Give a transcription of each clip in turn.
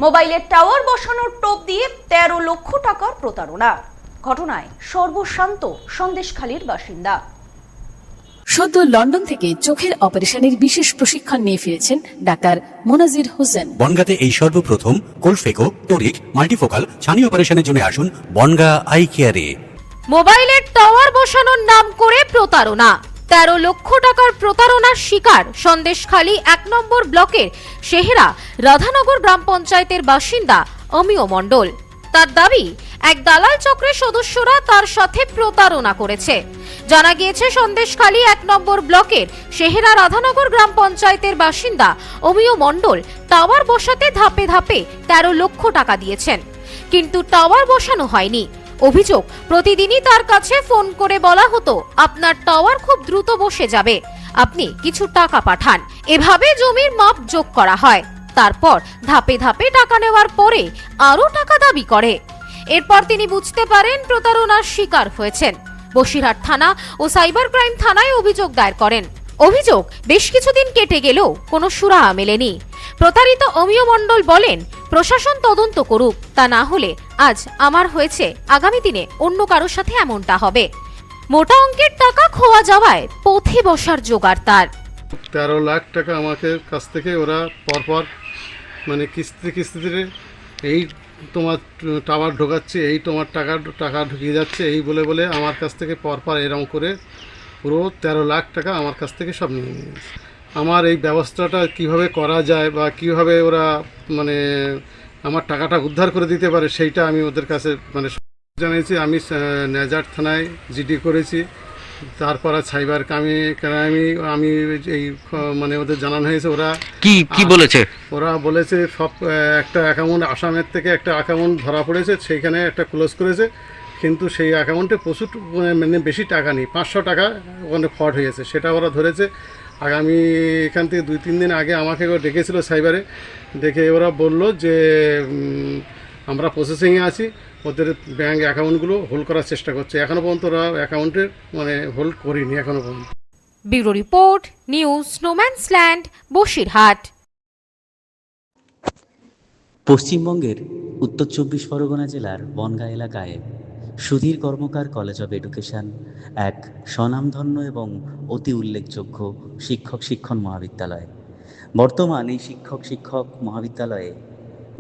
মোবাইলের টাওয়ার বসানোর টোপ দিয়ে ১৩ লক্ষ টাকার প্রতারণা। ঘটনায় সর্বশান্ত সন্দেশখালীর বাসিন্দা। সদ্য লন্ডন থেকে চোখের অপারেশনের বিশেষ প্রশিক্ষণ নিয়ে ফিরেছেন ডাক্তার মোনাজির হোসেন। বনগাঁতে এই সর্বপ্রথম কোলফেকো, টোরিক, মাল্টিফোকাল ছানি অপারেশনের জন্য আসুন বনগাঁ আই কেয়ারে। মোবাইলের টাওয়ার বসানোর নাম করে প্রতারণা। ১৩ লক্ষ টাকার প্রতারণার শিকার সন্দেশখালী ১ নম্বর ব্লকের শেহরা রাধানগর গ্রাম পঞ্চায়েতের বাসিন্দা অমিয় মণ্ডল। তার দাবি, এক দালাল চক্রের সদস্যরা তার সাথে প্রতারণা করেছে। জানা গিয়েছে, সন্দেশখালী ১ নম্বর ব্লকের শেহরা রাধানগর গ্রাম পঞ্চায়েতের বাসিন্দা অমিয় মণ্ডল টাওয়ার বসাতে ধাপে ধাপে ১৩ লক্ষ টাকা দিয়েছেন, কিন্তু টাওয়ার বসানো হয়নি। অভিযোগ, প্রতিদিনই তার কাছে ফোন করে বলা হতো, আপনার টাওয়ার খুব দ্রুত বসে যাবে, আপনি কিছু টাকা পাঠান। এভাবে জমির মাপ যোগ করা হয়। তারপর ধাপে ধাপে টাকা নেওয়ার পরে আরো টাকা দাবি করে। এরপর তিনি বুঝতে পারেন প্রতারণার শিকার হয়েছেন। বসিরহাট থানা ও সাইবার ক্রাইম থানায় অভিযোগ দায়ের করেন। অভিযোগ, বেশ কিছুদিন কেটে গেলেও কোনো সুরাহা মেলেনি। প্রতারিত অমিয় মণ্ডল বলেন, প্রশাসন তদন্ত করুক, তা না হলে আজ আমার হয়েছে, আগামী দিনে অন্য কারোর সাথে এমনটা হবে। মোটা অঙ্কের টাকা খোয়া যাওয়ায় পথে বসার জোগাড় তার। ১৩ লাখ টাকা আমাকে কাছ থেকে ওরা পরপর মানে কিস্তিতে এই তোমার টাওয়ার ঢোকাচ্ছে, এই তোমার টাকা ঢুকিয়ে যাচ্ছে, এই বলে বলে আমার কাছ থেকে পরপর এরকম করে পুরো ১৩ লাখ টাকা আমার কাছ থেকে সব নিয়ে নিয়েছে। আমার এই ব্যবস্থাটা কিভাবে করা যায় বা কিভাবে ওরা মানে আমার টাকাটা উদ্ধার করে দিতে পারে, সেইটা আমি ওদের কাছে মানে জানিয়েছি। আমি নেজার থানায় জিডি করেছি, তারপর সাইবার ক্রাইমে আমি এই মানে ওদের জানানো হয়েছে। ওরা কি বলেছে? ওরা বলেছে সব একটা অ্যাকাউন্ট আসামের থেকে একটা অ্যাকাউন্ট ধরা পড়েছে, সেইখানে একটা ক্লোজ করেছে, কিন্তু সেই অ্যাকাউন্টে প্রচুর মানে বেশি টাকা নেই, ৫০০ টাকা ওখানে ফ্রড হয়েছে, সেটা ওরা ধরেছে। আগামী এখান থেকে ২-৩ দিন আগে আমাকে ডেকেছিল সাইবারে, ডেকে ওরা বলল যে আমরা প্রসেসিংয়ে আছি, ওদের ব্যাঙ্ক অ্যাকাউন্টগুলো হোল্ড করার চেষ্টা করছে। এখনো পর্যন্ত ওরা অ্যাকাউন্টে মানে হোল্ড করিনি এখনো পর্যন্ত। ব্যুরো রিপোর্ট, নিউজ স্নোম্যান্সল্যান্ড, বসিরহাট। পশ্চিমবঙ্গের উত্তর ২৪ পরগনা জেলার বনগাঁ এলাকায় Sudhir Karmakar college of education এক স্বনামধন্য এবং অতি উল্লেখযোগ্য শিক্ষণ মহাবিদ্যালয়। বর্তমান এই শিক্ষক মহাবিদ্যালয়ে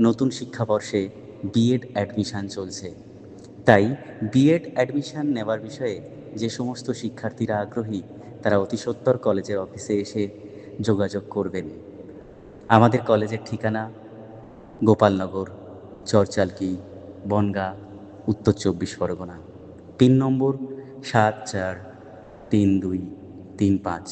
নতুন শিক্ষাবর্ষে বিএড অ্যাডমিশান চলছে। তাই বিএড অ্যাডমিশান নেওয়ার বিষয়ে যে সমস্ত শিক্ষার্থীরা আগ্রহী, তারা অতি সত্বর কলেজের অফিসে এসে যোগাযোগ করবেন। আমাদের কলেজের ঠিকানা গোপালনগর, চরচালকি, বনগাঁ, উত্তর ২৪ পরগনা। পিন নম্বর ৭৪৩২৩৫।